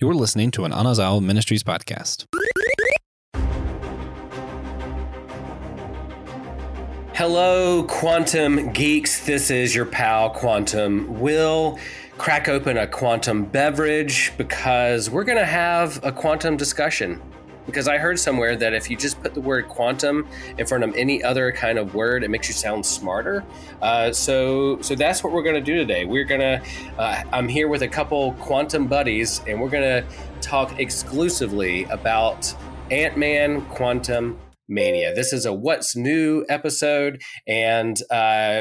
You're listening to an Anazao Ministries podcast. Hello, Quantum Geeks. This is your pal, Quantum. We'll crack open a quantum beverage because we're going to have a quantum discussion. Because I heard somewhere that if you just put the word quantum in front of any other kind of word, it makes you sound smarter. So that's what we're going to do today. I'm here with a couple quantum buddies, and we're going to talk exclusively about Ant-Man Quantum Mania. This is a What's New episode, and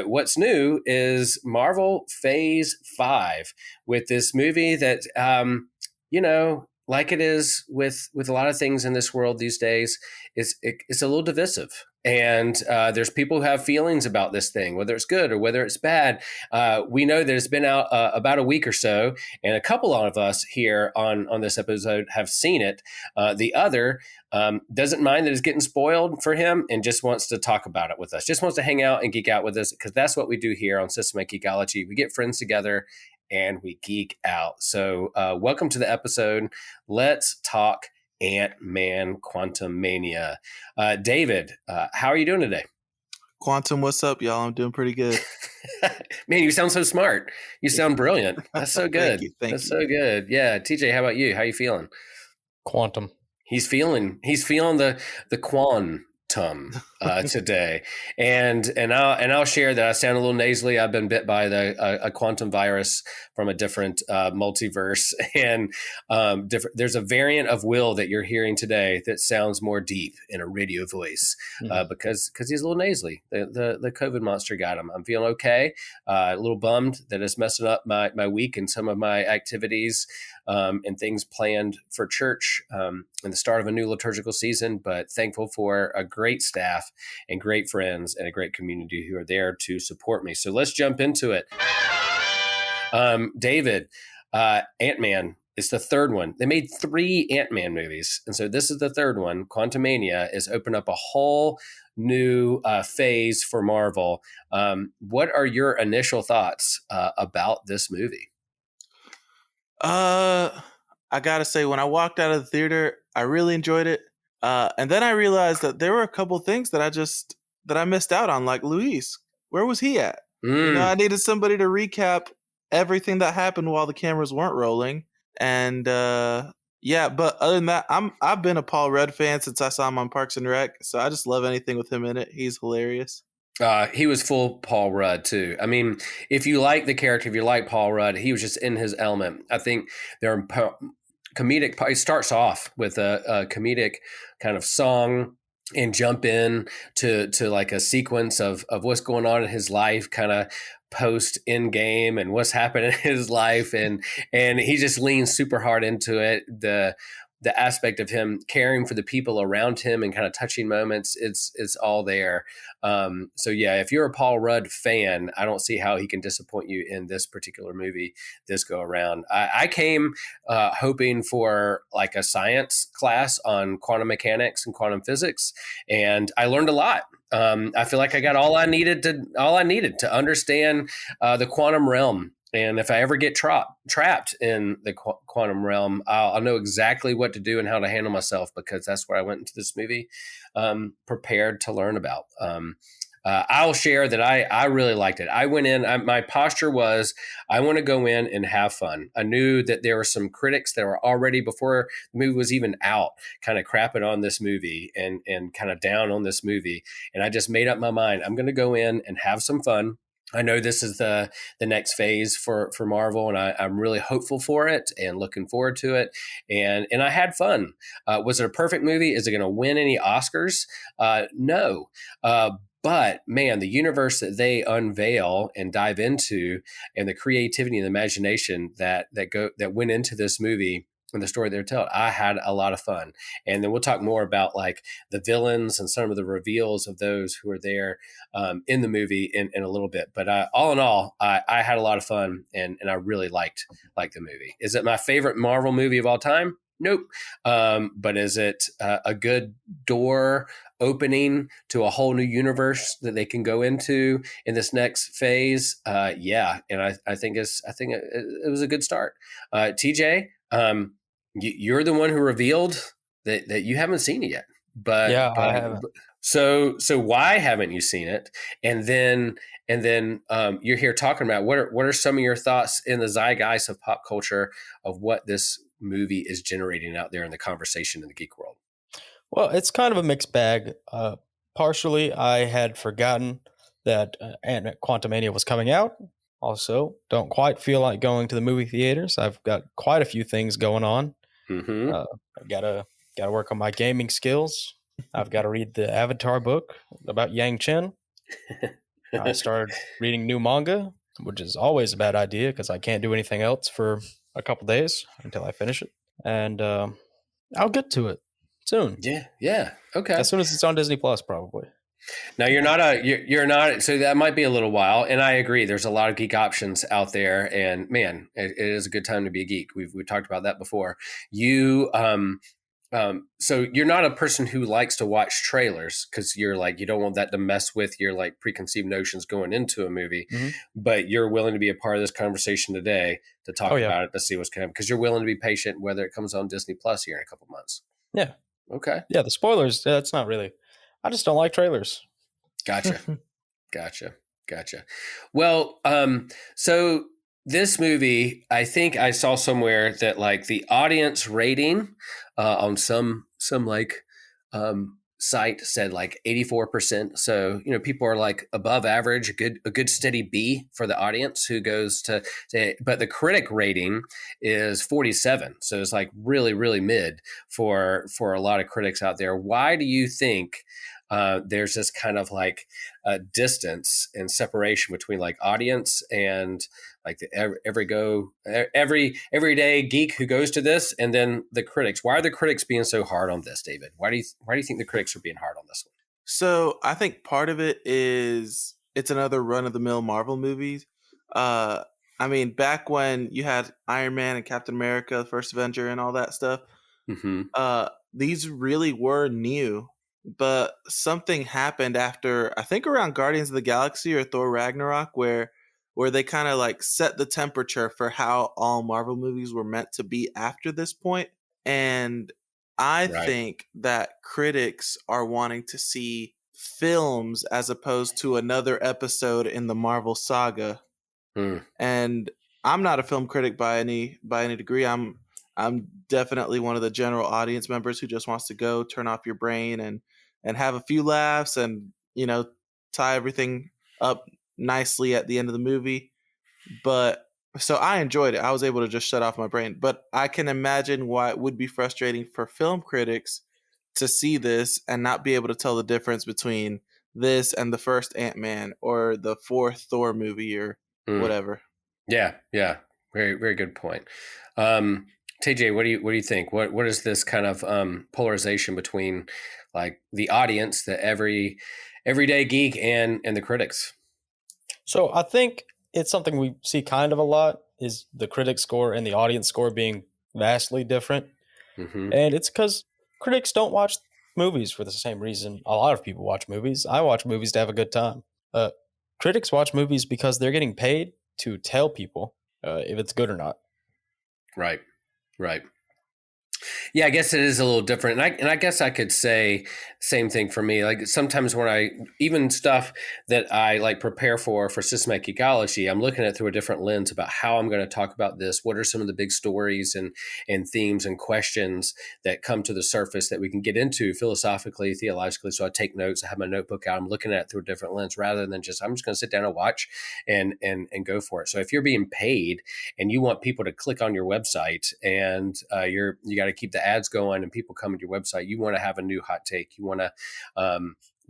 what's new is Marvel Phase 5 with this movie that, like it is with a lot of things in this world these days, it's a little divisive. And there's people who have feelings about this thing, whether it's good or whether it's bad. We know that it's been out about a week or so, and a couple of us here on this episode have seen it. The other doesn't mind that it's getting spoiled for him and just wants to talk about it with us, just wants to hang out and geek out with us, because that's what we do here on Systematic Geekology. We get friends together and we geek out. So welcome to the episode. Let's talk Ant-Man Quantum Mania. David, how are you doing today? Quantum, what's up, y'all? I'm doing pretty good. Man, you sound so smart. You sound brilliant. That's so good. Thank you. So good. Yeah. TJ, how about you? How are you feeling? Quantum. He's feeling the quantum today, and I'll share that I sound a little nasally. I've been bit by a quantum virus from a different multiverse, and there's a variant of Will that you're hearing today that sounds more deep in a radio voice because he's a little nasally. The COVID monster got him. I'm feeling okay. A little bummed that it's messing up my week and some of my activities and things planned for church and the start of a new liturgical season, but thankful for a great staff and great friends and a great community who are there to support me. So let's jump into it. David, Ant-Man is the third one. They made 3 Ant-Man movies, and so this is the third one. Quantumania has opened up a whole new phase for Marvel. What are your initial thoughts about this movie? I gotta say, when I walked out of the theater, I really enjoyed it. And then I realized that there were a couple things that I missed out on, like Luis. Where was he at? I needed somebody to recap everything that happened while the cameras weren't rolling. And but other than that, I've been a Paul Rudd fan since I saw him on Parks and Rec, so I just love anything with him in it. He's hilarious. He was full Paul Rudd too. I mean, if you like the character, if you like Paul Rudd, he was just in his element. I think there are comedic. It starts off with a comedic kind of song and jump in to like a sequence of what's going on in his life, kind of post in game and what's happening in his life, and he just leans super hard into it. The aspect of him caring for the people around him and kind of touching moments, it's all there. So yeah, if you're a Paul Rudd fan, I don't see how he can disappoint you in this particular movie this go around. I came hoping for like a science class on quantum mechanics and quantum physics, and I learned a lot. I feel like I got all I needed to understand the quantum realm. And if I ever get trapped in the quantum realm, I'll know exactly what to do and how to handle myself, because that's what I went into this movie prepared to learn about. I'll share that I really liked it. I went in, my posture was, I want to go in and have fun. I knew that there were some critics that were already, before the movie was even out, kind of crapping on this movie and kind of down on this movie. And I just made up my mind, I'm going to go in and have some fun. I know this is the next phase for Marvel, and I'm really hopeful for it and looking forward to it. And I had fun. Was it a perfect movie? Is it going to win any Oscars? No. But man, the universe that they unveil and dive into, and the creativity and the imagination that went into this movie and the story they're telling, I had a lot of fun. And then we'll talk more about like the villains and some of the reveals of those who are there in the movie in a little bit. But all in all, I had a lot of fun, and I really liked the movie. Is it my favorite Marvel movie of all time? Nope. But is it a good door opening to a whole new universe that they can go into in this next phase? Yeah. And I think it was a good start. TJ, you're the one who revealed that you haven't seen it yet. Yeah, But I haven't. so why haven't you seen it? And then you're here talking about what are some of your thoughts in the zeitgeist of pop culture of what this movie is generating out there in the conversation in the geek world. Well, it's kind of a mixed bag. Partially, I had forgotten that Quantumania was coming out. Also, don't quite feel like going to the movie theaters. I've got quite a few things going on. Mm-hmm. I gotta work on my gaming skills. I've got to read the Avatar book about Yang Chen. I started reading new manga, which is always a bad idea because I can't do anything else for a couple days until I finish it. And I'll get to it soon. Yeah. Okay. As soon as it's on Disney Plus, probably. Now you're not so that might be a little while, and I agree. There's a lot of geek options out there, and man, it is a good time to be a geek. We've talked about that before. So you're not a person who likes to watch trailers because you're like you don't want that to mess with your like preconceived notions going into a movie, but you're willing to be a part of this conversation today to talk about it to see what's coming because you're willing to be patient whether it comes on Disney Plus here in a couple months. Yeah. Okay. Yeah, the spoilers. That's not really. I just don't like trailers. Gotcha. Well, so this movie, I think I saw somewhere that like the audience rating on some like site said like 84%. So, people are like above average, a good steady B for the audience who goes to but the critic rating is 47. So it's like really, really mid for a lot of critics out there. Why do you think there's this kind of like distance and separation between like audience and like the everyday geek who goes to this, and then the critics? Why are the critics being so hard on this, David? Why do you think the critics are being hard on this one? So I think part of it is it's another run of the mill Marvel movies. I mean, back when you had Iron Man and Captain America, the First Avenger, and all that stuff, these really were new. But something happened after, I think around Guardians of the Galaxy or Thor Ragnarok, where they kind of like set the temperature for how all Marvel movies were meant to be after this point. And I think that critics are wanting to see films as opposed to another episode in the Marvel saga. And I'm not a film critic by any degree. I'm definitely one of the general audience members who just wants to go turn off your brain and have a few laughs and tie everything up nicely at the end of the movie. But so I enjoyed it. I was able to just shut off my brain. But I can imagine why it would be frustrating for film critics to see this and not be able to tell the difference between this and the first Ant-Man or the fourth Thor movie or whatever. Yeah. Very, very good point. TJ, what do you think? What is this kind of polarization between like the audience, the everyday geek, and the critics? So I think it's something we see kind of a lot is the critic score and the audience score being vastly different. And it's because critics don't watch movies for the same reason a lot of people watch movies. I watch movies to have a good time. Critics watch movies because they're getting paid to tell people if it's good or not. Right. Yeah, I guess it is a little different. And I guess I could say same thing for me. Like sometimes when even stuff that I like prepare for systematic ecology, I'm looking at it through a different lens about how I'm going to talk about this. What are some of the big stories and themes and questions that come to the surface that we can get into philosophically, theologically. So I take notes, I have my notebook out, I'm looking at it through a different lens rather than I'm just going to sit down and watch and go for it. So if you're being paid and you want people to click on your website and you got to keep the ads going and people come to your website, you want to have a new hot take. You want to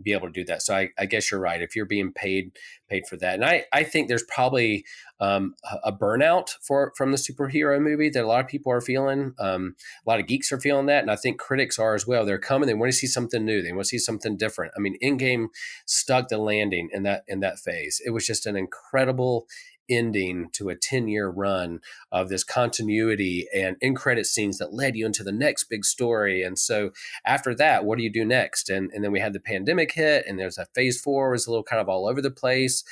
be able to do that. So I guess you're right. If you're being paid for that. And I think there's probably a burnout from the superhero movie that a lot of people are feeling. A lot of geeks are feeling that. And I think critics are as well. They're coming, they want to see something new. They want to see something different. I mean, Endgame stuck the landing in that phase. It was just an incredible ending to a 10-year run of this continuity and end credit scenes that led you into the next big story. And so after that, what do you do next? And then we had the pandemic hit, and there's a phase 4 was a little kind of all over the place.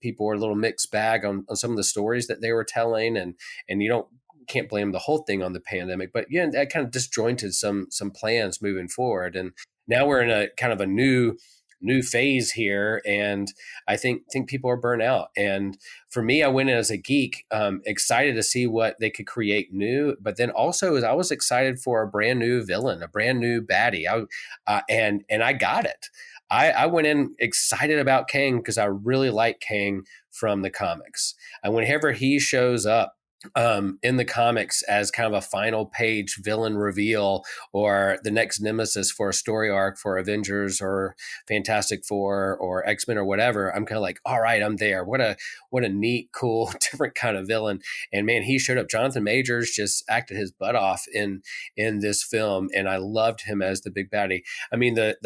People were a little mixed bag on some of the stories that they were telling, and you don't can't blame the whole thing on the pandemic, but yeah, that kind of disjointed some plans moving forward. And now we're in a kind of a new phase here, and I think people are burnt out. And for me, I went in as a geek, excited to see what they could create new, but then also I was excited for a brand new villain, a brand new baddie. And I got it. I went in excited about Kang because I really like Kang from the comics. And whenever he shows up in the comics as kind of a final page villain reveal or the next nemesis for a story arc for Avengers or Fantastic Four or X-Men or whatever, I'm kind of like, all right, I'm there. What a neat, cool, different kind of villain. And man, he showed up. Jonathan Majors just acted his butt off in this film, and I loved him as the big baddie. I mean, the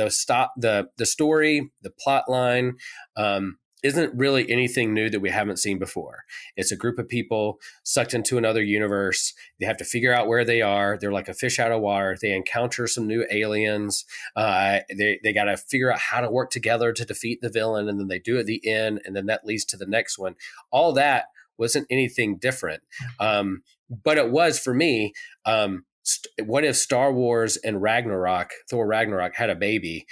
story, the plot line, isn't really anything new that we haven't seen before. It's a group of people sucked into another universe. They have to figure out where they are. They're like a fish out of water. They encounter some new aliens. They got to figure out how to work together to defeat the villain, and then they do at the end, and then that leads to the next one. All that wasn't anything different, but it was for me. What if Star Wars and Thor Ragnarok had a baby?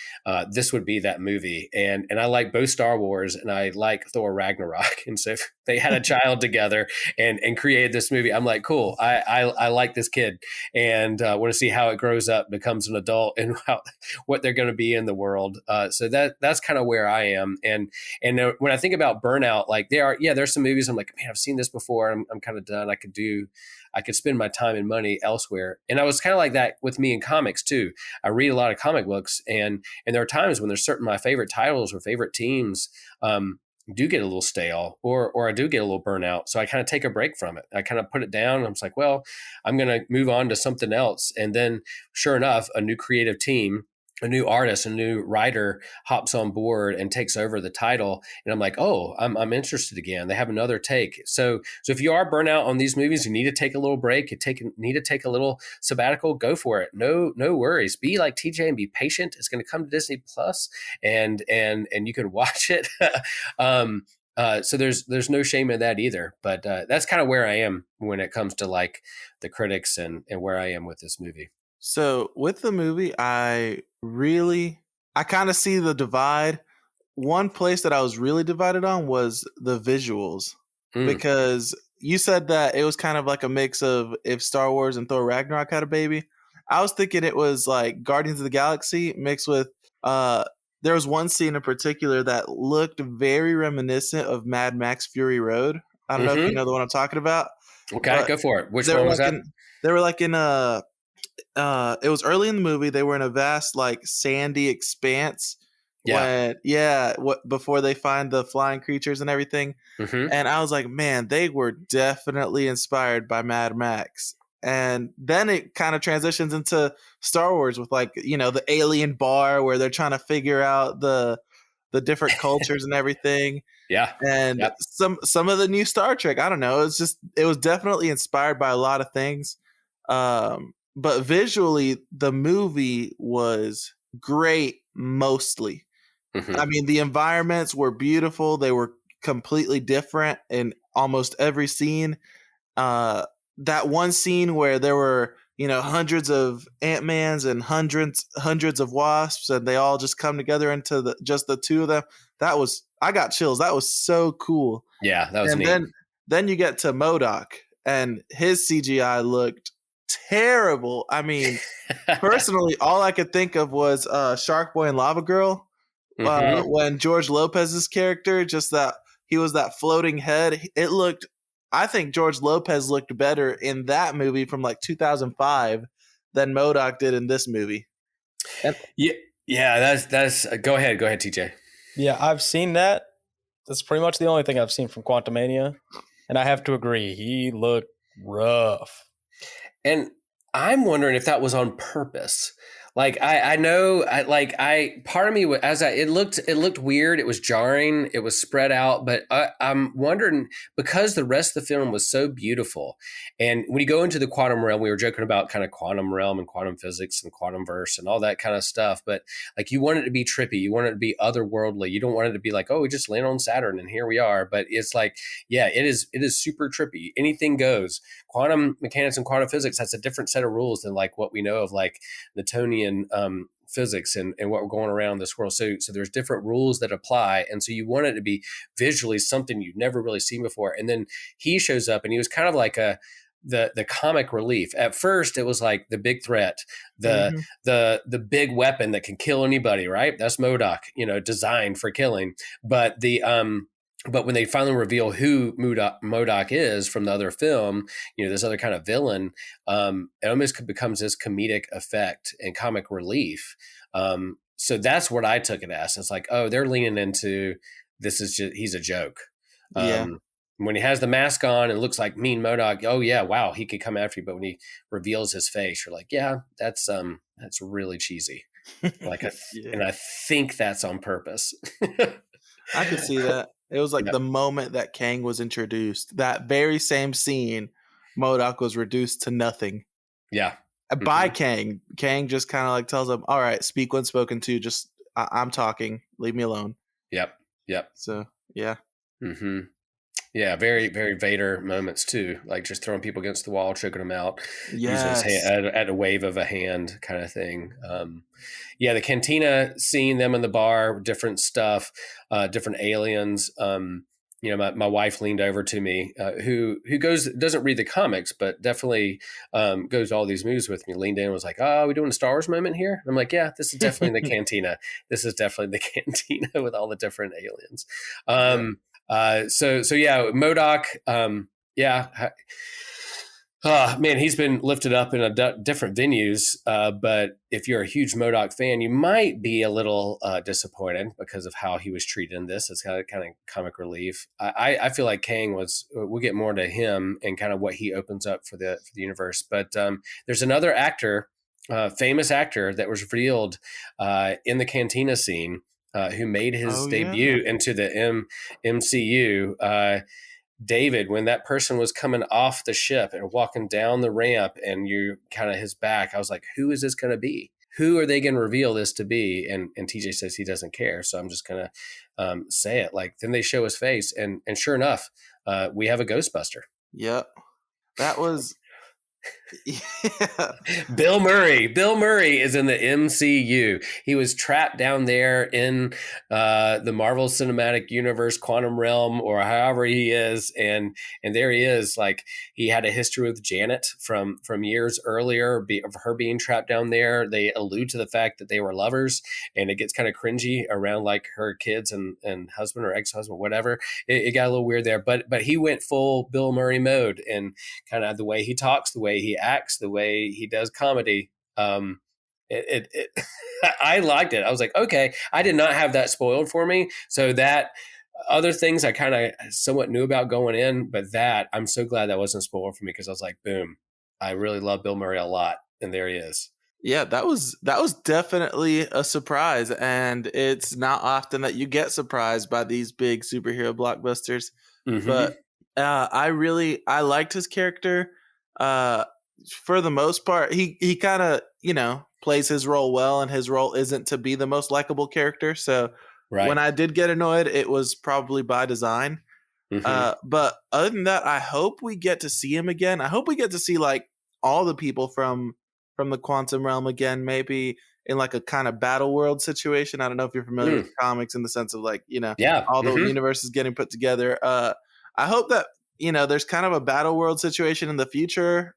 This would be that movie. And I like both Star Wars and I like Thor Ragnarok. And so if they had a child together and created this movie, I'm like, cool. I like this kid and want to see how it grows up, becomes an adult, and what they're going to be in the world. So that's kind of where I am. And when I think about burnout, like there's some movies I'm like, man, I've seen this before. I'm kind of done. I could spend my time and money elsewhere. And I was kind of like that with me in comics too. I read a lot of comic books, and there are times when there's certain my favorite titles or favorite teams do get a little stale or I do get a little burnout. So I kind of take a break from it. I kind of put it down. I'm just like, well, I'm going to move on to something else. And then sure enough, a new creative team, a new artist, a new writer hops on board and takes over the title. And I'm like, oh, I'm interested again. They have another take. So if you are burnt out on these movies, you need to take a little break. Need to take a little sabbatical, go for it. No worries. Be like TJ and be patient. It's going to come to Disney Plus and you can watch it. So there's no shame in that either. But that's kind of where I am when it comes to like the critics and where I am with this movie. So with the movie, I kind of see the divide. One place that I was really divided on was the visuals, because you said that it was kind of like a mix of if Star Wars and Thor Ragnarok had a baby. I was thinking it was like Guardians of the Galaxy mixed with there was one scene in particular that looked very reminiscent of Mad Max Fury Road. I don't know if you know the one I'm talking about. Okay, go for it. Which one was that? They were like in a it was early in the movie. They were in a vast like sandy expanse before they find the flying creatures and everything. And I was like, man, they were definitely inspired by Mad Max. And then it kind of transitions into Star Wars with like, the alien bar where they're trying to figure out the different cultures and everything. Yeah. And some of the new Star Trek, I don't know. It was definitely inspired by a lot of things. But visually, the movie was great mostly. I mean, the environments were beautiful. They were completely different in almost every scene. That one scene where there were, hundreds of Ant-Mans and hundreds of Wasps, and they all just come together into just the two of them. I got chills. That was so cool. Yeah, that was neat. Then you get to MODOK, and his CGI looked terrible. I mean, personally, all I could think of was Shark Boy and Lava Girl. When George Lopez's character, just that he was that floating head. I think George Lopez looked better in that movie from like 2005 than MODOK did in this movie. Yeah, that's go ahead, TJ. Yeah, I've seen that. That's pretty much the only thing I've seen from Quantumania, and I have to agree, he looked rough. And I'm wondering if that was on purpose. Like I know part of me it looked weird. It was jarring. It was spread out, but I'm wondering, because the rest of the film was so beautiful, and when you go into the quantum realm, we were joking about kind of quantum realm and quantum physics and quantum verse and all that kind of stuff. But like, you want it to be trippy, you want it to be otherworldly. You don't want it to be like, oh, we just landed on Saturn and here we are. But it's like, yeah, it is super trippy. Anything goes. Quantum mechanics and quantum physics, that's a different set of rules than like what we know of like Newtonian physics and what we're going around this world. So there's different rules that apply. And so you want it to be visually something you've never really seen before. And then he shows up and he was kind of like the comic relief. At first, it was like the big threat, the big weapon that can kill anybody, right? That's MODOK, designed for killing. But when they finally reveal who MODOK is from the other film, this other kind of villain, it almost becomes this comedic effect and comic relief. So that's what I took it as. It's like, oh, they're leaning into this is just, he's a joke. Yeah. When he has the mask on and looks like mean MODOK, oh yeah, wow, he could come after you. But when he reveals his face, you're like, yeah, that's really cheesy. Like, and I think that's on purpose. I could see that. It was like the moment that Kang was introduced, that very same scene, MODOK was reduced to nothing. Yeah. By Kang. Kang just kind of like tells him, all right, speak when spoken to. Just, I'm talking. Leave me alone. Yep. So, yeah. Mm-hmm. Yeah, very, very Vader moments too, like just throwing people against the wall, choking them out, using his hand at a wave of a hand kind of thing. The cantina scene, them in the bar, different stuff, different aliens. My wife leaned over to me, who doesn't read the comics, but definitely goes to all these movies with me. Leaned in and was like, "Oh, are we doing a Star Wars moment here?" And I'm like, "Yeah, this is definitely the cantina. This is definitely the cantina with all the different aliens." MODOK, man, he's been lifted up in different venues. But if you're a huge MODOK fan, you might be a little disappointed because of how he was treated in this. It's kind of comic relief. I feel like Kang we'll get more to him and kind of what he opens up for the universe. But there's another actor, famous actor, that was revealed in the cantina scene, who made his debut into the MCU. David, when that person was coming off the ship and walking down the ramp and you kind of his back, I was like, who is this going to be? Who are they going to reveal this to be? And TJ says he doesn't care. So I'm just going to say it. Like, then they show his face and sure enough, we have a Ghostbuster. Yep. That was... Bill Murray is in the MCU. He was trapped down there in the Marvel Cinematic Universe quantum realm, or however he is, and there he is. Like, he had a history with Janet from years earlier of her being trapped down there. They allude to the fact that they were lovers, and it gets kind of cringy around like her kids and husband or ex-husband, whatever. It got a little weird there, but he went full Bill Murray mode, and kind of the way he talks, the way he acts, the way he does comedy. I liked it. I was like, okay, I did not have that spoiled for me. So that other things I kind of somewhat knew about going in, but that I'm so glad that wasn't spoiled for me, because I was like, boom, I really love Bill Murray a lot. And there he is. Yeah, that was definitely a surprise. And it's not often that you get surprised by these big superhero blockbusters. Mm-hmm. But I liked his character. For the most part, he kind of, plays his role well, and his role isn't to be the most likable character. So when I did get annoyed, it was probably by design. Mm-hmm. But other than that, I hope we get to see him again. I hope we get to see like all the people from the quantum realm again, maybe in like a kind of battle world situation. I don't know if you're familiar with comics in the sense of like, all the universes getting put together. I hope that, there's kind of a battle world situation in the future,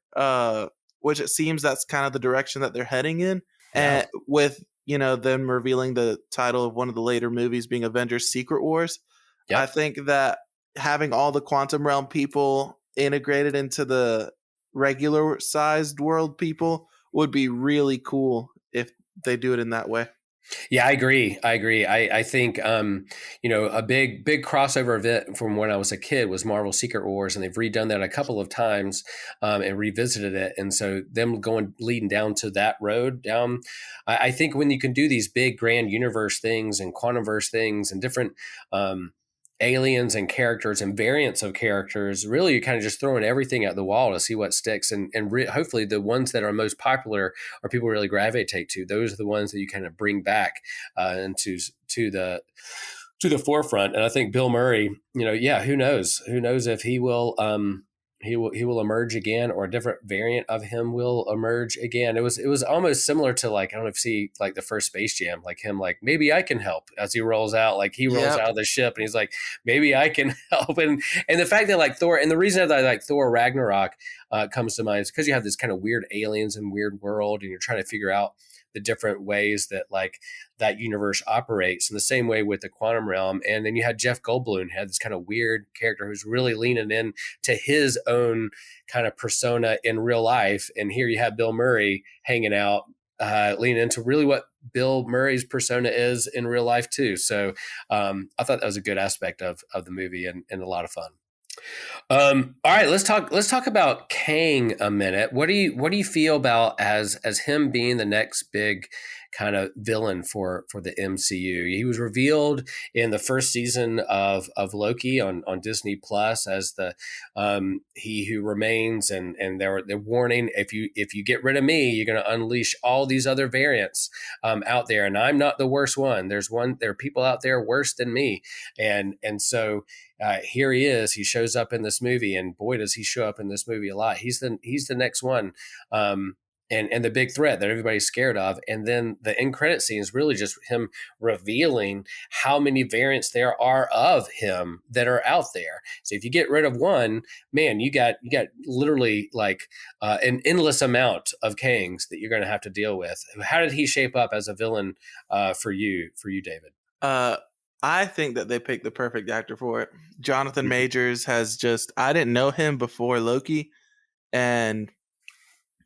which it seems that's kind of the direction that they're heading in. Yeah. And with, them revealing the title of one of the later movies being Avengers Secret Wars. Yep. I think that having all the quantum realm people integrated into the regular sized world people would be really cool if they do it in that way. Yeah, I agree. I think, a big crossover event from when I was a kid was Marvel Secret Wars, and they've redone that a couple of times, and revisited it. And so them leading down to that road down, I think when you can do these big grand universe things and quantumverse things and different, aliens and characters and variants of characters, really you're kind of just throwing everything at the wall to see what sticks, and hopefully the ones that are most popular or people really gravitate to, those are the ones that you kind of bring back, into to the forefront. And I think Bill Murray, who knows if he will emerge again, or a different variant of him will emerge again. It was almost similar to, like, I don't know if you see like the first Space Jam, like him, like, maybe I can help, as he rolls out, like he rolls Yep. out of the ship and he's like, maybe I can help. And the fact that, like, Thor, and the reason that I like Thor Ragnarok comes to mind is because you have this kind of weird aliens and weird world, and you're trying to figure out the different ways that, like, that universe operates, in the same way with the quantum realm. And then you had Jeff Goldblum, who had this kind of weird character who's really leaning in to his own kind of persona in real life. And here you have Bill Murray hanging out, leaning into really what Bill Murray's persona is in real life too. So I thought that was a good aspect of the movie, and a lot of fun. All right, let's talk about Kang a minute. What do you feel about as him being the next big kind of villain for the MCU? He was revealed in the first season of Loki on Disney Plus as the he who remains, and they're warning, if you get rid of me, you're going to unleash all these other variants out there, and I'm not the worst one. There are people out there worse than me, and so. Here he is. He shows up in this movie, and boy, does he show up in this movie a lot. He's the next one, and the big threat that everybody's scared of. And then the end credit scene is really just him revealing how many variants there are of him that are out there. So if you get rid of one, man, you got literally like an endless amount of Kangs that you're going to have to deal with. How did he shape up as a villain for you, David? I think that they picked the perfect actor for it. Jonathan Majors I didn't know him before Loki, and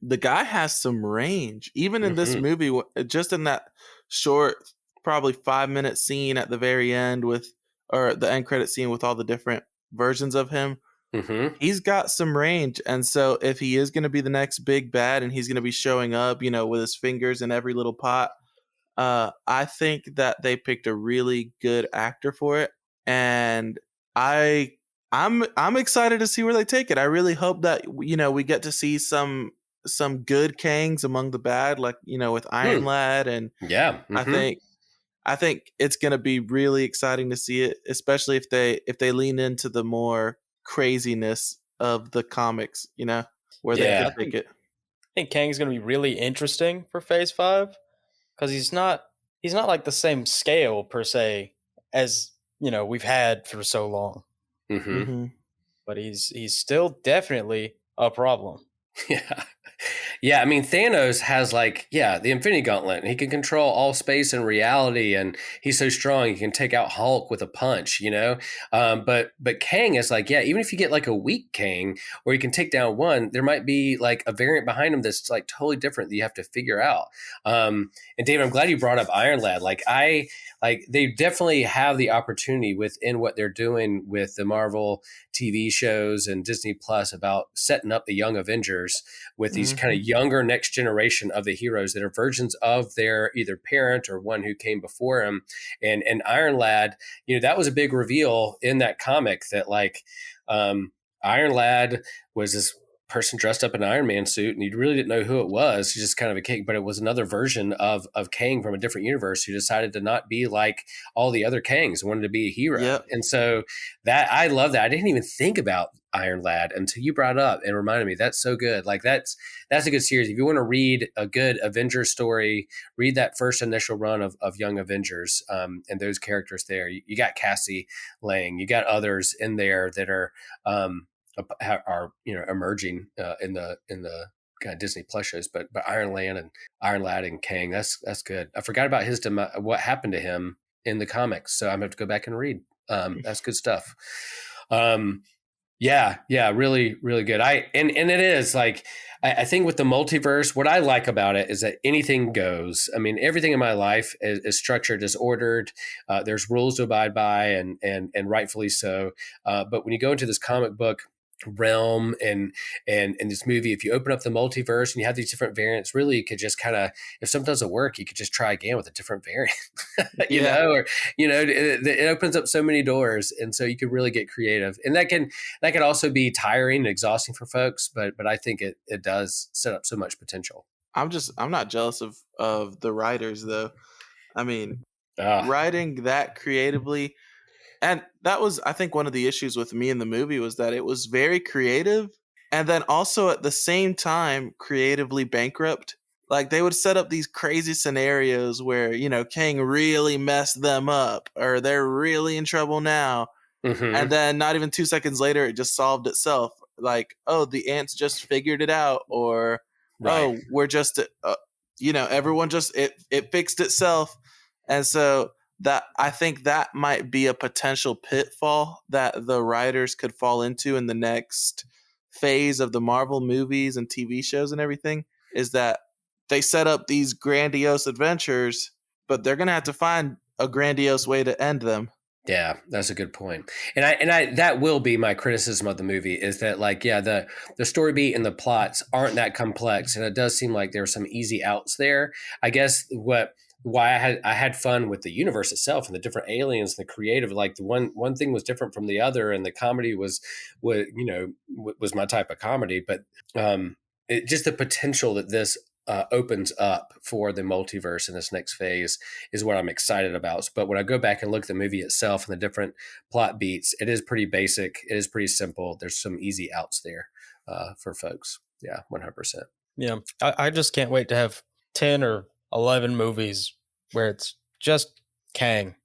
the guy has some range. Even in this movie, just in that short, probably 5-minute scene at the very end or the end credit scene with all the different versions of him, he's got some range. And so if he is going to be the next big bad, and he's going to be showing up, with his fingers in every little pot, I think that they picked a really good actor for it, and I'm excited to see where they take it. I really hope that we get to see some good Kangs among the bad, like with Iron Lad, and yeah, I think it's gonna be really exciting to see it, especially if they lean into the more craziness of the comics, where they could pick it. I think Kang's going to be really interesting for Phase 5. Because he's not like the same scale per se as we've had for so long. But he's still definitely a problem. Yeah. I mean, Thanos has the Infinity Gauntlet, and he can control all space and reality, and he's so strong he can take out Hulk with a punch, But Kang is even if you get like a weak Kang, or you can take down one, there might be like a variant behind him that's like totally different that you have to figure out. And David, I'm glad you brought up Iron Lad. They definitely have the opportunity within what they're doing with the Marvel TV shows and Disney Plus about setting up the Young Avengers with these kind of younger next generation of the heroes that are versions of their either parent or one who came before him. And Iron Lad, that was a big reveal in that comic that Iron Lad was this person dressed up in an Iron Man suit, and you really didn't know who it was. He's just kind of a king, but it was another version of Kang from a different universe who decided to not be like all the other Kangs and wanted to be a hero. Yep. And so that, I love that. I didn't even think about Iron Lad until you brought it up and reminded me. That's so good. That's a good series. If you want to read a good Avengers story, read that first initial run of Young Avengers, and those characters there. You got Cassie Lang, you got others in there that are emerging in the kind of Disney Plus shows, but Iron Lad and Kang, that's good. I forgot about his what happened to him in the comics, so I'm gonna have to go back and read. That's good stuff. Yeah, yeah, really, really good. And it is like I think with the multiverse, what I like about it is that anything goes. I mean, everything in my life is structured, is ordered. There's rules to abide by, and rightfully so. But when you go into this comic book realm and this movie, if you open up the multiverse and you have these different variants, really you could just kind of, if something doesn't work, you could just try again with a different variant. Yeah. Or it opens up so many doors, and so you can really get creative, and that can also be tiring and exhausting for folks, but I think it does set up so much potential. I'm not jealous of the writers though. I mean, Ah, writing that creatively, and that was, I think, one of the issues with me in the movie was that it was very creative and then also at the same time creatively bankrupt. Like they would set up these crazy scenarios where, Kang really messed them up or they're really in trouble now. And mhm, then not even 2 seconds later, it just solved itself. Like, oh, the ants just figured it out, or right. oh, we're just, everyone just it fixed itself. And so that I think that might be a potential pitfall that the writers could fall into in the next phase of the Marvel movies and TV shows and everything, is that they set up these grandiose adventures, but they're gonna have to find a grandiose way to end them. Yeah, that's a good point. And I that will be my criticism of the movie, is that, like, yeah, the story beat and the plots aren't that complex, and it does seem like there's some easy outs there. I guess why I had fun with the universe itself and the different aliens, the creative, like the one thing was different from the other, and the comedy was my type of comedy, but just the potential that this opens up for the multiverse in this next phase is what I'm excited about. But when I go back and look at the movie itself and the different plot beats, it is pretty basic. It is pretty simple. There's some easy outs there for folks. Yeah, 100%. Yeah, I just can't wait to have 10 or 11 movies where it's just Kang.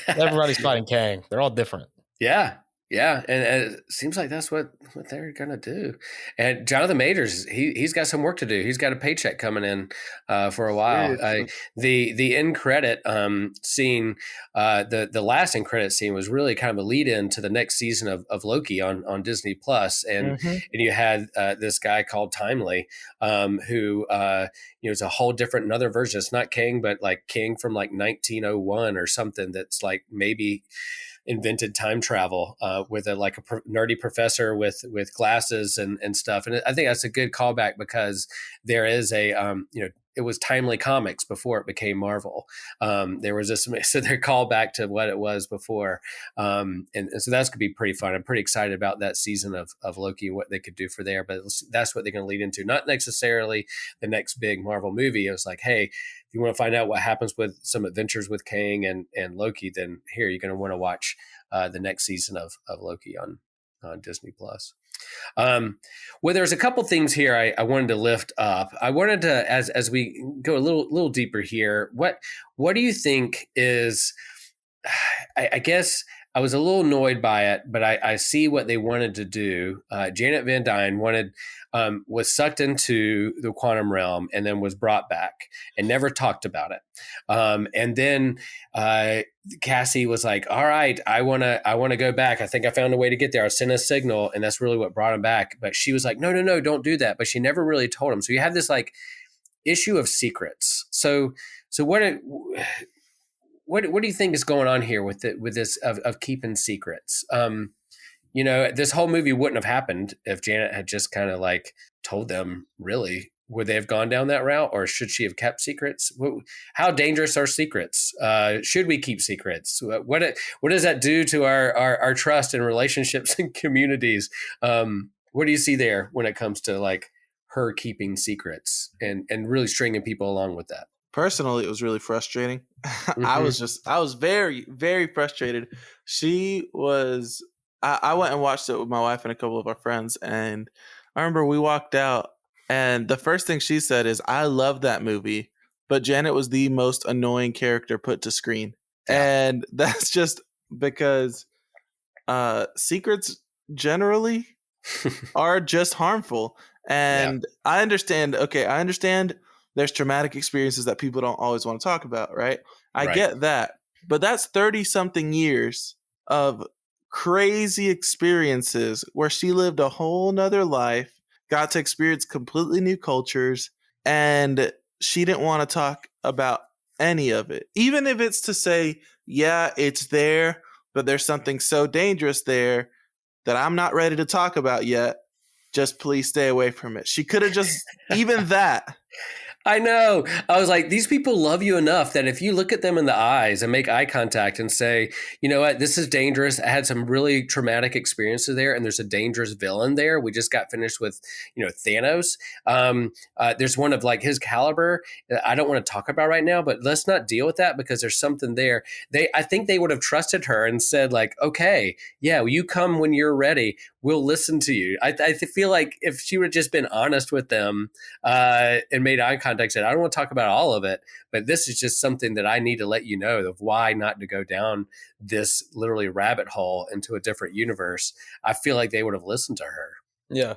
Everybody's fighting Kang. They're all different. Yeah. Yeah, and it seems like that's what they're gonna do. And Jonathan Majors, he's got some work to do. He's got a paycheck coming in for a while. Seriously. The end credit scene, the last end credit scene was really kind of a lead in to the next season of Loki on Disney Plus, and you had this guy called Timely, who is a whole different another version. It's not Kang, but like King from like 1901 or something. That's like maybe invented time travel with a nerdy professor with glasses and stuff. And I think that's a good callback because there is a it was Timely Comics before it became Marvel. There was this, so they're called back to what it was before. And so that's going to be pretty fun. I'm pretty excited about that season of Loki and what they could do for there, but that's what they're going to lead into. Not necessarily the next big Marvel movie. It was like, hey, if you want to find out what happens with some adventures with Kang and Loki, then here, you're going to want to watch the next season of Loki on Disney Plus. Well, there's a couple things here I wanted to lift up. I wanted to, as we go a little deeper here, what do you think is, I guess I was a little annoyed by it, but I see what they wanted to do. Janet Van Dyne was sucked into the quantum realm and then was brought back and never talked about it. And then Cassie was like, "All right, I want to go back. I think I found a way to get there. I'll send a signal," and that's really what brought him back. But she was like, "No, don't do that." But she never really told him. So you have this like issue of secrets. So what do you think is going on here with this of keeping secrets? This whole movie wouldn't have happened if Janet had just kind of like told them. Really, would they have gone down that route, or should she have kept secrets? How dangerous are secrets? Should we keep secrets? What does that do to our trust and relationships and communities? What do you see there when it comes to like her keeping secrets and really stringing people along with that? Personally, it was really frustrating. Mm-hmm. I was very, very frustrated. I went and watched it with my wife and a couple of our friends. And I remember we walked out and the first thing she said is, "I love that movie, but Janet was the most annoying character put to screen." Yeah. And that's just because secrets generally are just harmful. And yeah. I understand there's traumatic experiences that people don't always want to talk about, right? I get that. But that's 30 something years of crazy experiences where she lived a whole nother life, got to experience completely new cultures, and she didn't want to talk about any of it. Even if it's to say, yeah, it's there, but there's something so dangerous there that I'm not ready to talk about yet. Just please stay away from it. She could have just, even that. I know. I was like, these people love you enough that if you look at them in the eyes and make eye contact and say, you know what, this is dangerous. I had some really traumatic experiences there, and there's a dangerous villain there. We just got finished with, Thanos. There's one of like his caliber that I don't want to talk about right now, but let's not deal with that because there's something there. I think they would have trusted her and said like, okay, yeah, you come when you're ready. We'll listen to you. I feel like if she would have just been honest with them and made eye contact, said, I don't want to talk about all of it, but this is just something that I need to let you know of why not to go down this literally rabbit hole into a different universe. I feel like they would have listened to her. Yeah.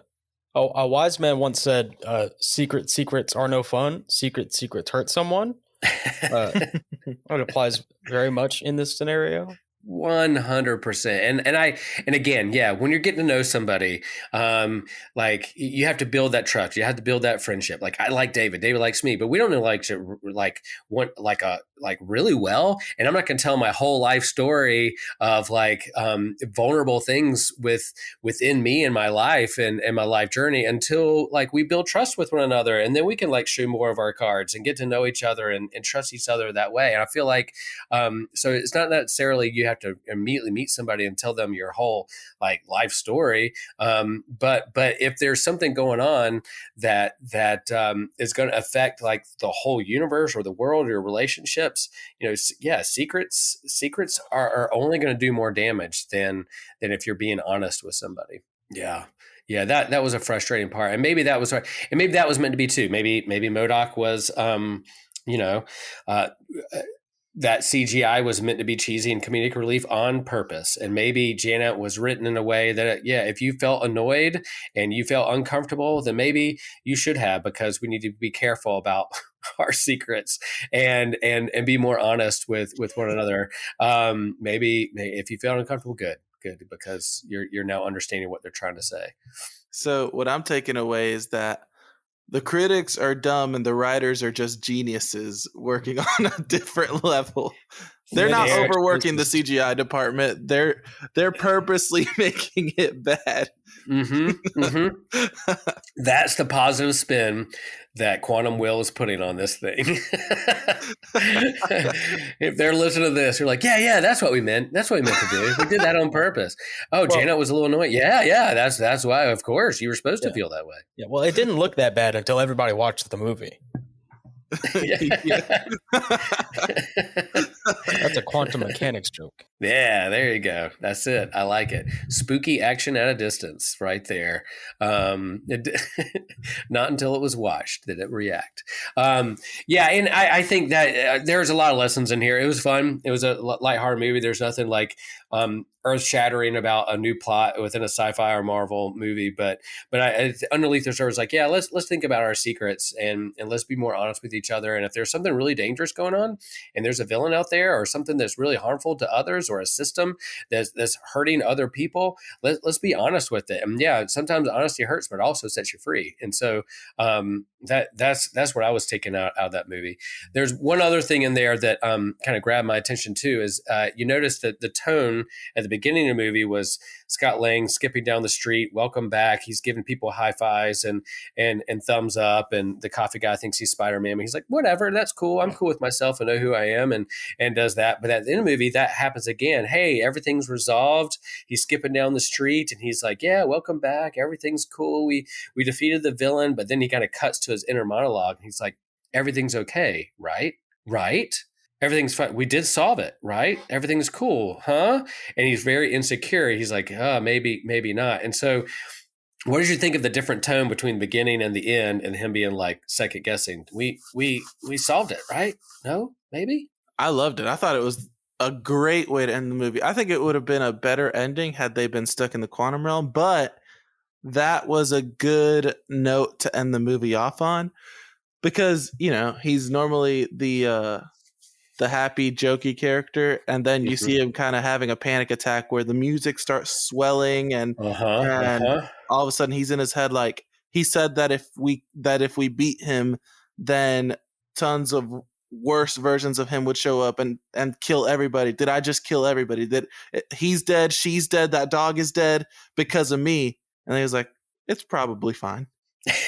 Oh, a wise man once said, secrets are no fun. Secrets hurt someone. It applies very much in this scenario. 100%. And again, yeah, when you're getting to know somebody, like you have to build that trust. You have to build that friendship. Like I like David likes me, but we don't know like really well. And I'm not going to tell my whole life story of like vulnerable things within me and my life and my life journey until like we build trust with one another. And then we can like show more of our cards and get to know each other and trust each other that way. And I feel like, so it's not necessarily you have to immediately meet somebody and tell them your whole like life story. But if there's something going on that is going to affect like the whole universe or the world or your relationships, secrets are only going to do more damage than if you're being honest with somebody. Yeah. Yeah, that was a frustrating part. And maybe that was right. And maybe that was meant to be too. Maybe MODOK was that CGI was meant to be cheesy and comedic relief on purpose. And maybe Janet was written in a way that, if you felt annoyed and you felt uncomfortable, then maybe you should have, because we need to be careful about our secrets and be more honest with one another. Maybe if you felt uncomfortable, good, because you're now understanding what they're trying to say. So what I'm taking away is that the critics are dumb and the writers are just geniuses working on a different level. They're not overworking the CGI department. They're purposely making it bad. Mm-hmm, mm-hmm. That's the positive spin that Quantum Will is putting on this thing. If they're listening to this, you're like, yeah, that's what we meant. That's what we meant to do. We did that on purpose. Oh, Janet was a little annoyed. Yeah. That's why, of course, you were supposed to feel that way. Yeah. Well, it didn't look that bad until everybody watched the movie. That's a quantum mechanics joke. Yeah, there you go. That's it. I like it. Spooky action at a distance, right there. Not until it was watched did it react. And I think that there's a lot of lessons in here. It was fun. It was a lighthearted movie. There's nothing like earth-shattering about a new plot within a sci-fi or Marvel movie, but underneath the surface, like, let's think about our secrets and let's be more honest with each other. And if there's something really dangerous going on, and there's a villain out there, or something that's really harmful to others, or a system that's hurting other people, let's be honest with it. And sometimes honesty hurts, but it also sets you free. And so that's what I was taking out of that movie. There's one other thing in there that kind of grabbed my attention too. Is you notice that the tone at the beginning of the movie was Scott Lang skipping down the street, welcome back. He's giving people high fives and thumbs up, and the coffee guy thinks he's Spider-Man. He's like, whatever, that's cool. I'm cool with myself. I know who I am, and does that. But at the end of the movie, that happens again. Hey, everything's resolved. He's skipping down the street, and he's like, yeah, welcome back. Everything's cool. We defeated the villain. But then he kind of cuts to his inner monologue. He's like, everything's okay, right? Everything's fine. We did solve it, right? Everything's cool, huh? And he's very insecure. He's like, maybe not. And so what did you think of the different tone between the beginning and the end, and him being like second guessing? We solved it, right? No, maybe? I loved it. I thought it was a great way to end the movie. I think it would have been a better ending had they been stuck in the quantum realm, but that was a good note to end the movie off on, because, he's normally the the happy, jokey character, and then you Mhm. see him kind of having a panic attack where the music starts swelling, and all of a sudden he's in his head like he said that if we beat him, then tons of worse versions of him would show up and kill everybody. Did I just kill everybody? That he's dead, she's dead, that dog is dead because of me. And he was like, it's probably fine.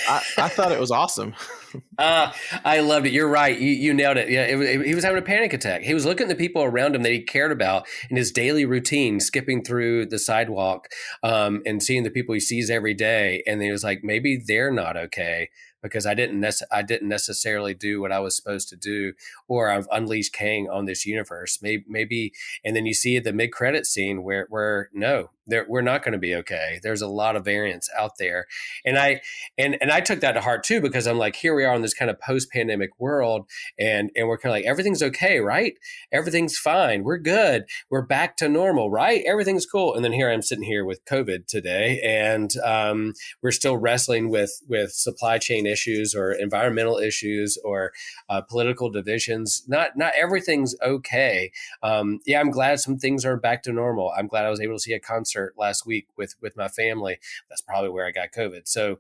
I thought it was awesome. I loved it. You're right. You nailed it. Yeah, he was having a panic attack. He was looking at the people around him that he cared about in his daily routine, skipping through the sidewalk and seeing the people he sees every day. And he was like, maybe they're not okay because I didn't necessarily do what I was supposed to do, or I've unleashed Kang on this universe. Maybe, and then you see the mid-credit scene where no, we're not going to be okay. There's a lot of variance out there, and I took that to heart too, because I'm like, here we are in this kind of post-pandemic world, and we're kind of like, everything's okay, right? Everything's fine. We're good. We're back to normal, right? Everything's cool. And then here I'm sitting here with COVID today, and we're still wrestling with supply chain issues or environmental issues or political divisions. Not everything's okay. Yeah, I'm glad some things are back to normal. I'm glad I was able to see a concert last week with my family. That's probably where I got COVID. So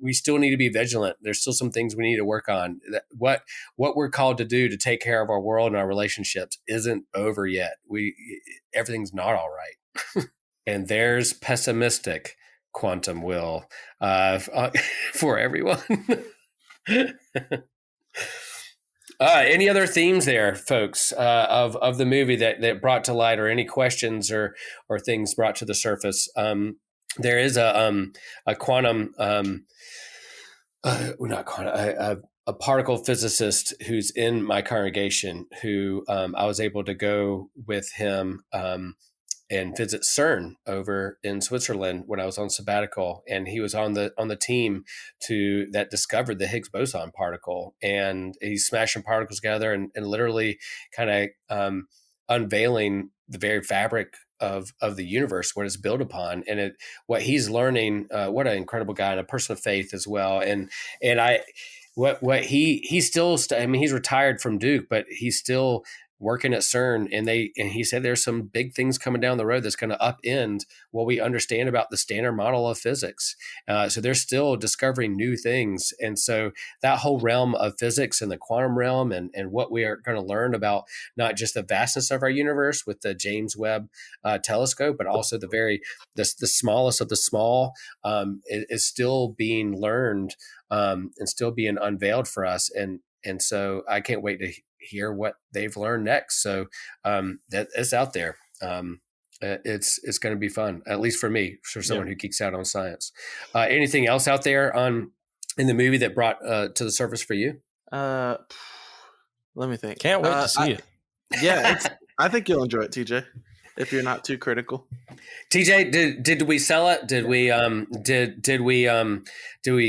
we still need to be vigilant. There's still some things we need to work on. What we're called to do to take care of our world and our relationships isn't over yet. Everything's not all right. And there's pessimistic quantum will for everyone. Any other themes there, folks, of the movie that brought to light, or any questions or things brought to the surface? There is a quantum, not quantum, a particle physicist who's in my congregation who I was able to go with him and visit CERN over in Switzerland when I was on sabbatical, and he was on the team that discovered the Higgs boson particle, and he's smashing particles together and literally kind of unveiling the very fabric of the universe, what it's built upon, and what he's learning. What an incredible guy and a person of faith as well. And what he's still. I mean, he's retired from Duke, but he's still working at CERN, and he said there's some big things coming down the road that's going to upend what we understand about the standard model of physics. So they're still discovering new things. And so that whole realm of physics and the quantum realm and what we are going to learn about not just the vastness of our universe with the James Webb telescope, but also the smallest of the small is still being learned and still being unveiled for us. And so I can't wait to hear what they've learned next. So that it's out there. It's going to be fun, at least for me, for someone who geeks out on science. Anything else out there in the movie that brought to the surface for you? Let me think. Can't wait to see it. Yeah, I think you'll enjoy it, TJ, if you're not too critical. TJ, did we sell it? Did we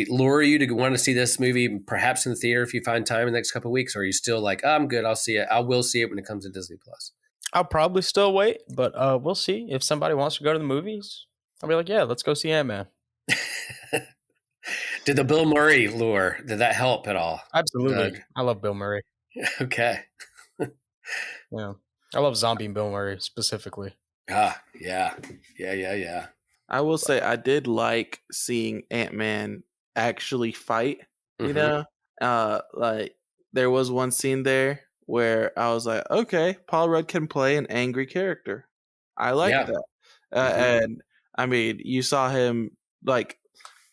lure you to want to see this movie perhaps in the theater if you find time in the next couple of weeks? Or are you still like, oh, I'm good, I'll see it. I will see it when it comes to Disney Plus. I'll probably still wait, but we'll see. If somebody wants to go to the movies, I'll be like, yeah, let's go see Ant-Man. Did the Bill Murray lure, did that help at all? Absolutely. I love Bill Murray. Okay. Yeah. I love zombie Bill Murray specifically. Yeah. I will say I did like seeing Ant-Man actually fight, you know? Like there was one scene there where I was like, okay, Paul Rudd can play an angry character. I like that. And I mean, you saw him like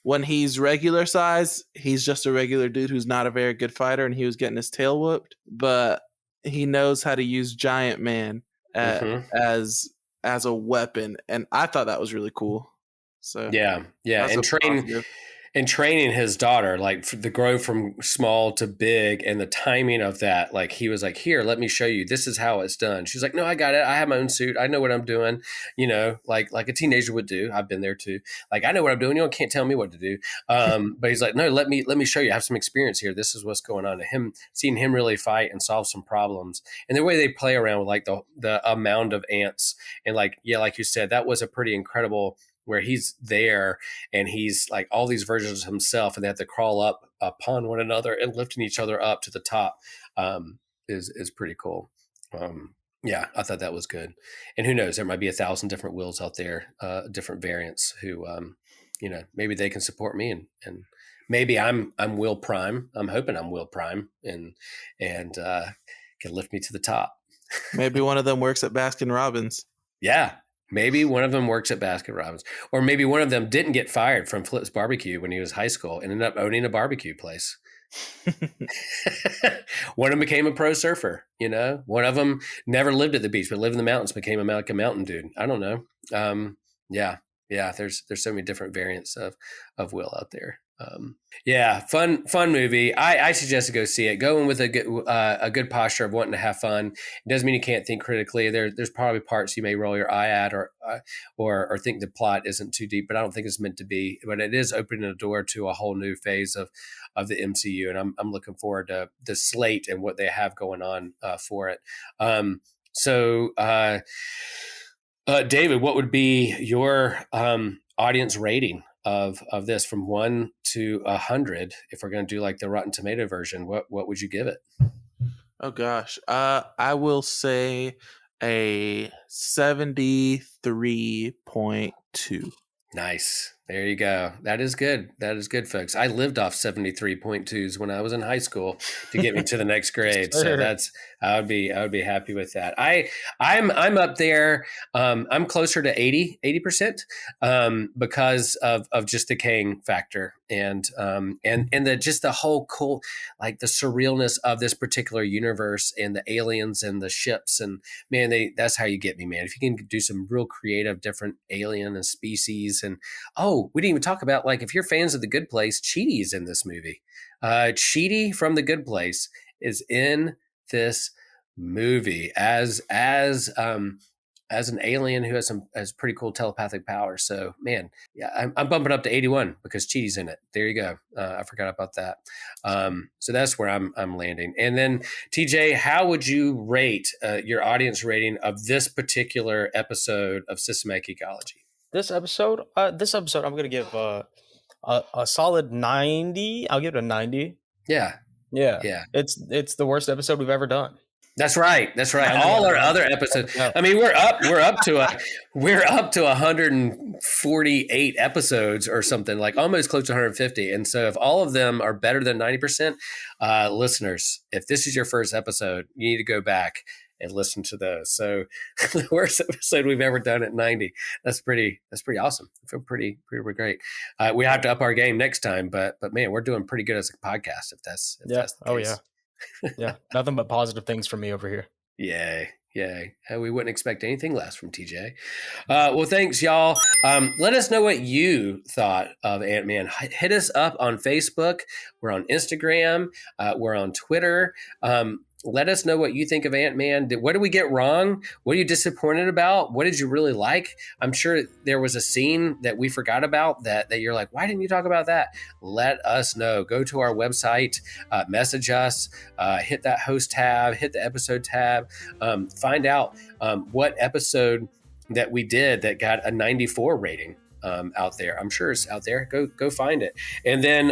when he's regular size, he's just a regular dude who's not a very good fighter, and he was getting his tail whooped, but he knows how to use Giant Man as a weapon, and I thought that was really cool. So yeah, and training his daughter, like the grow from small to big, and the timing of that. Like he was like, "Here, let me show you. This is how it's done." She's like, "No, I got it. I have my own suit. I know what I'm doing." You know, like a teenager would do. I've been there too. Like I know what I'm doing. You can't tell me what to do. But he's like, "No, let me show you. I have some experience here. This is what's going on." And seeing him really fight and solve some problems, and the way they play around with like the amount of ants, and like you said, that was a pretty incredible. Where he's there and he's like all these versions of himself, and they have to crawl up upon one another and lifting each other up to the top. is pretty cool. Yeah, I thought that was good. And who knows, there might be 1,000 different Wills out there, different variants who, maybe they can support me and maybe I'm Will Prime. I'm hoping I'm Will Prime and can lift me to the top. Maybe one of them works at Baskin Robbins. Yeah. Maybe one of them works at Baskin Robbins, or maybe one of them didn't get fired from Flip's Barbecue when he was high school and ended up owning a barbecue place. One of them became a pro surfer, one of them never lived at the beach, but lived in the mountains, became a mountain dude. I don't know. Yeah. There's so many different variants of Will out there. Fun movie. I suggest to go see it. Go in with a good posture of wanting to have fun. It doesn't mean you can't think critically. There's probably parts you may roll your eye at or think the plot isn't too deep, but I don't think it's meant to be. But it is opening a door to a whole new phase of the MCU, and I'm looking forward to the slate and what they have going on for it. David, what would be your audience rating of this from 1 to 100? If we're going to do like the Rotten Tomato version, what would you give it? Oh gosh, I will say a 73.2. Nice. There you go. That is good. That is good, folks. I lived off 73.2s when I was in high school to get me to the next grade. So I would be happy with that. I'm up there. I'm closer to 80%, because of just the Kang factor and just the whole cool, like the surrealness of this particular universe and the aliens and the ships. And man, that's how you get me, man. If you can do some real creative, different alien and species. And we didn't even talk about, like, if you're fans of The Good Place, Chidi is in this movie. Chidi from The Good Place is in this movie as an alien who has pretty cool telepathic powers. So, man, yeah, I'm bumping up to 81 because Chidi's in it. There you go. I forgot about that. So that's where I'm landing. And then, TJ, how would you rate your audience rating of this particular episode of Systematic Ecology? This episode, I'm going to give a solid 90. I'll give it a 90. Yeah. It's the worst episode we've ever done. That's right. All our other episodes. I mean, we're up to 148 episodes or something, like almost close to 150. And so if all of them are better than 90%, listeners, if this is your first episode, you need to go back and listen to those. So the worst episode we've ever done at 90. That's pretty awesome. I feel pretty great. We have to up our game next time, but man, we're doing pretty good as a podcast. If that's the case. Yeah. Nothing but positive things from me over here. Yay. We wouldn't expect anything less from TJ. Well, thanks, y'all. Let us know what you thought of Ant-Man. Hit us up on Facebook. We're on Instagram. We're on Twitter. Let us know what you think of Ant-Man. What did we get wrong? What are you disappointed about? What did you really like? I'm sure there was a scene that we forgot about that you're like, why didn't you talk about that? Let us know. Go to our website, message us, hit that host tab, hit the episode tab, find out what episode that we did that got a 94 rating. Out there. I'm sure it's out there. Go find it. And then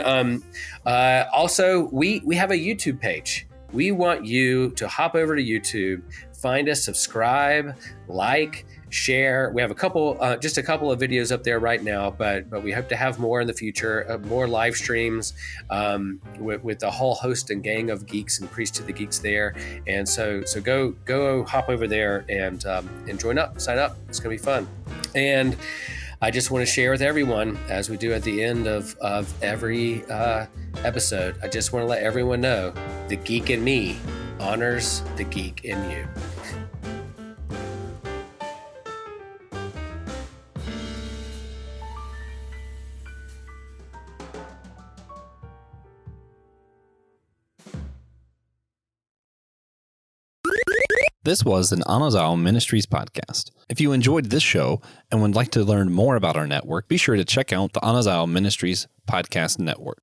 also we have a YouTube page. We want you to hop over to YouTube, find us, subscribe, like, share. We have just a couple of videos up there right now, but we hope to have more in the future, more live streams with the whole host and gang of geeks and Priest to the Geeks there. And so go hop over there and join up, sign up. It's going to be fun. And I just want to share with everyone, as we do at the end of every episode, I just want to let everyone know the geek in me honors the geek in you. This was an Anazao Ministries podcast. If you enjoyed this show and would like to learn more about our network, be sure to check out the Anazao Ministries Podcast Network.